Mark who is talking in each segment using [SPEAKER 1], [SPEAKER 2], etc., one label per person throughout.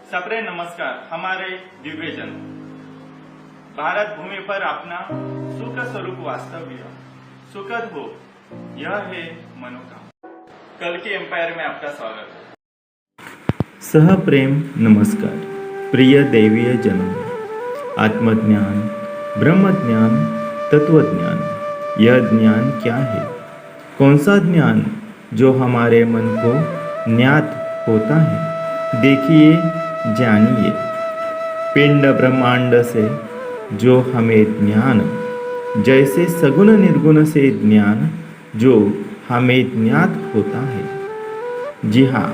[SPEAKER 1] सबरे नमस्कार। हमारे दिव्यजन भारत भूमि पर अपना सुख स्वरूप वास्तव्य सुखद हो, यह है मनोकामना। कल की एम्पायर में आपका स्वागत है।
[SPEAKER 2] सह प्रेम नमस्कार। प्रिय दैवीय जनों, आत्मज्ञान, ब्रह्मज्ञान, तत्वज्ञान, यह ज्ञान क्या है? कौन सा ज्ञान जो हमारे मन को ज्ञात होता है? देखिए, जानिए। पिंड ब्रह्मांड से जो हमें ज्ञान, जैसे सगुण निर्गुण से ज्ञान जो हमें ज्ञात होता है। जी हाँ,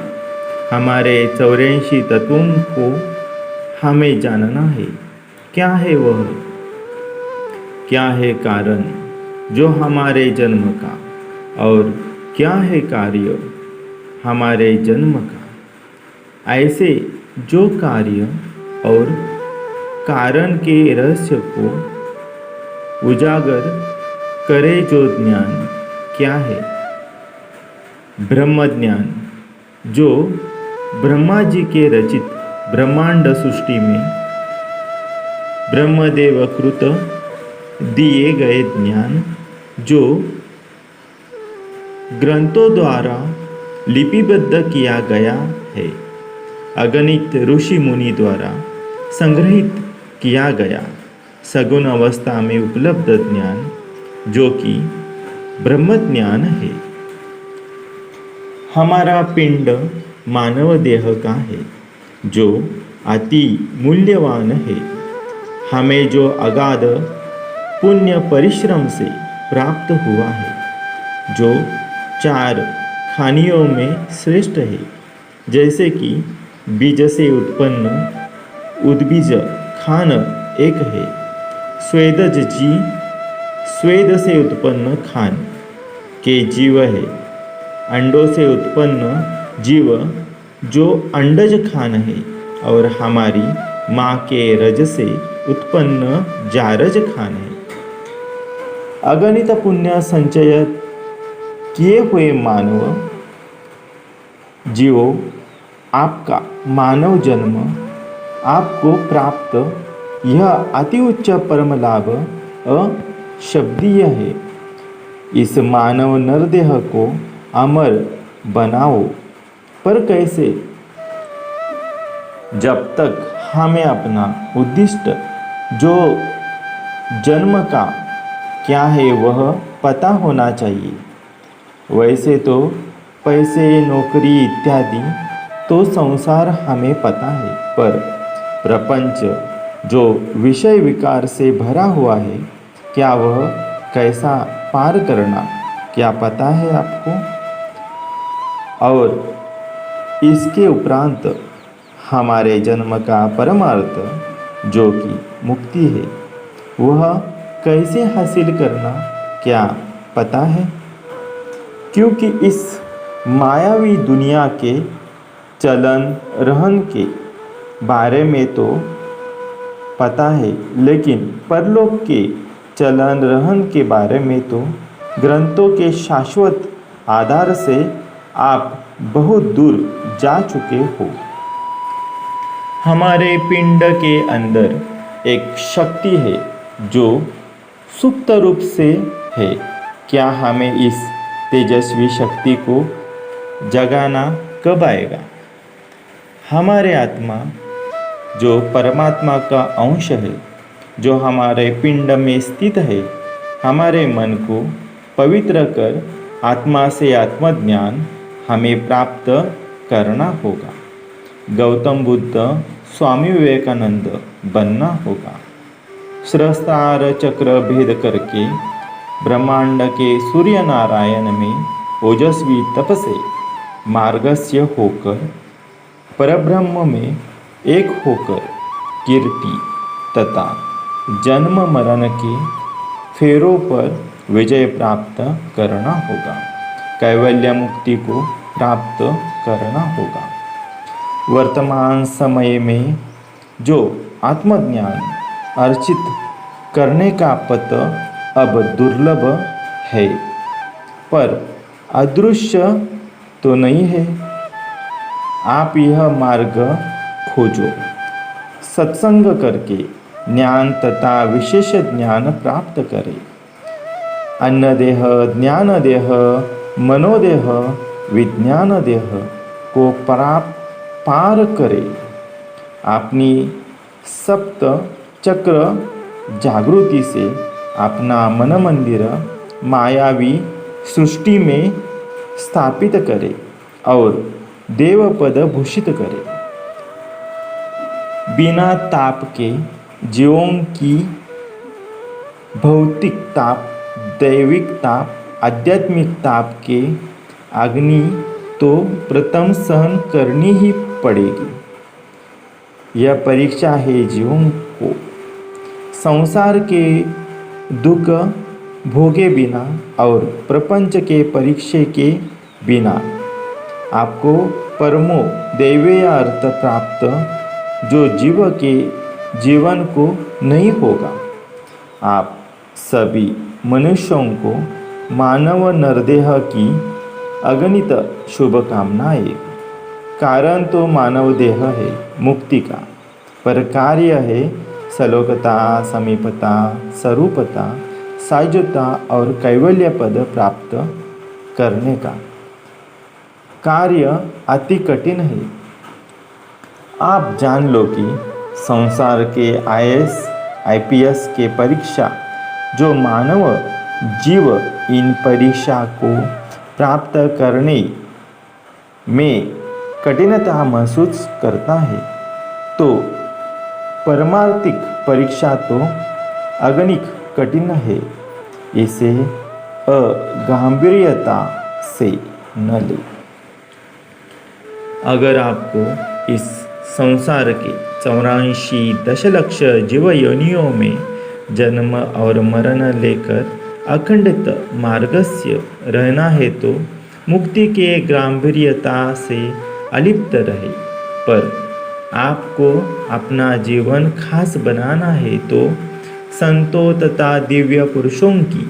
[SPEAKER 2] हमारे 84 तत्वों को हमें जानना है। क्या है वह? क्या है कारण जो हमारे जन्म का, और क्या है कार्य हमारे जन्म का? ऐसे जो कार्य और कारण के रहस्य को उजागर करे जो ज्ञान क्या है? ब्रह्म ज्ञान, जो ब्रह्मा जी के रचित ब्रह्मांड सृष्टि में ब्रह्मदेव कृत दिए गए ज्ञान, जो ग्रंथों द्वारा लिपिबद्ध किया गया है, अगणित ऋषि मुनि द्वारा संग्रहित किया गया सगुण अवस्था में उपलब्ध ज्ञान, जो कि ब्रह्म ज्ञान है। हमारा पिंड मानव देह का है, जो अति मूल्यवान है। हमें जो अगाध पुण्य परिश्रम से प्राप्त हुआ है, जो 4 खानियों में श्रेष्ठ है, जैसे कि बीज से उत्पन्न उद्बीज खान एक है। स्वेदज जी स्वेद से उत्पन्न खान के जीव है। अंडों से उत्पन्न जीव जो अंडज खान है, और हमारी माँ के रज से उत्पन्न जारज खान है। अगणित पुण्य संचय किए हुए मानव जीवों, आपका मानव जन्म आपको प्राप्त यह अति उच्च परम लाभ अशब्दीय है। इस मानव नरदेह को अमर बनाओ, पर कैसे? जब तक हमें अपना उद्दिष्ट जो जन्म का क्या है वह पता होना चाहिए। वैसे तो पैसे, नौकरी इत्यादि तो संसार हमें पता है, पर प्रपंच जो विषय विकार से भरा हुआ है, क्या वह कैसा पार करना क्या पता है आपको? और इसके उपरांत हमारे जन्म का परमार्थ जो कि मुक्ति है, वह कैसे हासिल करना क्या पता है? क्योंकि इस मायावी दुनिया के चलन रहन के बारे में तो पता है, लेकिन परलोक के चलन रहन के बारे में तो ग्रंथों के शाश्वत आधार से आप बहुत दूर जा चुके हो। हमारे पिंड के अंदर एक शक्ति है जो सुप्त रूप से है। क्या हमें इस तेजस्वी शक्ति को जगाना कब आएगा? हमारे आत्मा जो परमात्मा का अंश है, जो हमारे पिंड में स्थित है, हमारे मन को पवित्र कर आत्मा से आत्मज्ञान हमें प्राप्त करना होगा। गौतम बुद्ध, स्वामी विवेकानंद बनना होगा। सहस्रार चक्र भेद करके ब्रह्मांड के सूर्य नारायण में ओजस्वी तप से मार्गस्य होकर परब्रह्म में एक होकर कीर्ति तथा जन्म मरण के फेरों पर विजय प्राप्त करना होगा। कैवल्य मुक्ति को प्राप्त करना होगा। वर्तमान समय में जो आत्मज्ञान अर्चित करने का पथ अब दुर्लभ है, पर अदृश्य तो नहीं है। आप यह मार्ग खोजो। सत्संग करके ज्ञान तथा विशेष ज्ञान प्राप्त करे। अन्न देह, ज्ञान देह, मनोदेह, विज्ञान देह को पार करे। अपनी सप्त चक्र जागृति से अपना मन मंदिर मायावी सृष्टि में स्थापित करे और देवपद भूषित करे। बिना ताप के जीवों की भौतिक ताप, दैविक ताप, आध्यात्मिक ताप के अग्नि तो प्रथम सहन करनी ही पड़ेगी। यह परीक्षा है जीवों को। संसार के दुख भोगे बिना और प्रपंच के परीक्षे के बिना आपको परमो दैवीय अर्थ प्राप्त जो जीव के जीवन को नहीं होगा। आप सभी मनुष्यों को मानव नरदेह की अगणित शुभकामनाएं। कारण तो मानव देह है मुक्ति का, पर कार्य है सलोकता, समीपता, स्वरूपता, साजुता और कैवल्य पद प्राप्त करने का। कार्य अति कठिन है। आप जान लो कि संसार के IAS, IPS के परीक्षा जो मानव जीव इन परीक्षा को प्राप्त करने में कठिनता महसूस करता है, तो परमार्थिक परीक्षा तो अगणित कठिन है। इसे अगांभीर्यता से न ले। अगर आपको इस संसार के 84 दशलक्ष जीव योनियों में जन्म और मरण लेकर अखंडित मार्गस्य रहना है, तो मुक्ति के गांभीर्यता से अलिप्त रहे। पर आपको अपना जीवन खास बनाना है, तो संतों तथा दिव्य पुरुषों की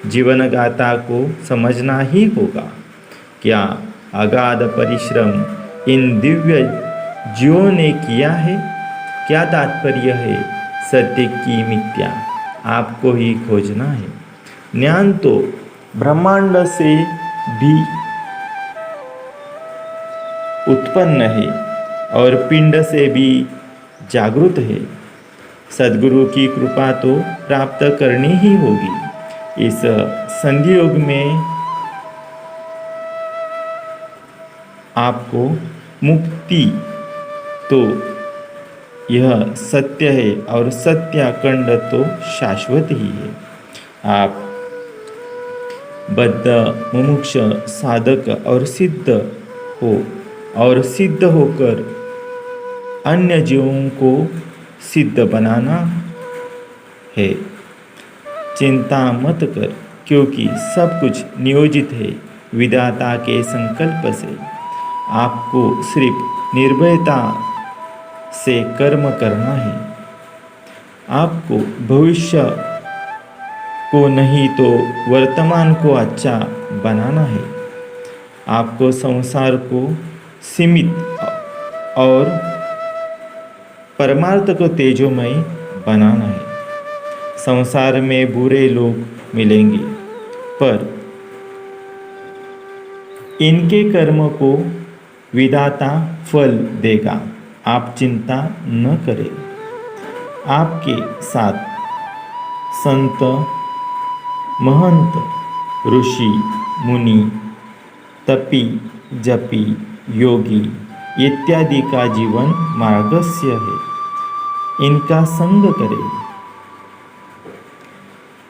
[SPEAKER 2] जीवन गाथा को समझना ही होगा। क्या अगाध परिश्रम इन दिव्य जीवों ने किया है? क्या तात्पर्य है? सत्य की मिथ्या आपको ही खोजना है। ज्ञान तो ब्रह्मांड से भी उत्पन्न है और पिंड से भी जागृत है। सद्गुरु की कृपा तो प्राप्त करनी ही होगी। इस संधियोग में आपको मुक्ति तो यह सत्य है और सत्याखंड तो शाश्वत ही है। आप बद्ध, मुमुक्ष, साधक और सिद्ध हो और सिद्ध होकर अन्य जीवों को सिद्ध बनाना है। चिंता मत कर, क्योंकि सब कुछ नियोजित है विधाता के संकल्प से। आपको सिर्फ निर्भयता से कर्म करना है। आपको भविष्य को नहीं तो वर्तमान को अच्छा बनाना है। आपको संसार को सीमित और परमार्थ को तेजोमय बनाना है। संसार में बुरे लोग मिलेंगे, पर इनके कर्म को विधाता फल देगा। आप चिंता न करें। आपके साथ संत, महंत, ऋषि, मुनि, तपी, जपी, योगी इत्यादि का जीवन मार्गस्य है। इनका संग करें।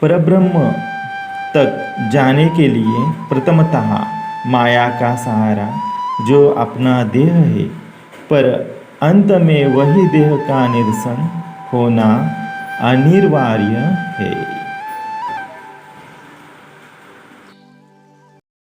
[SPEAKER 2] परब्रह्म तक जाने के लिए प्रथमतः माया का सहारा जो अपना देह है, पर अंत में वही देह का निरसन होना अनिवार्य है।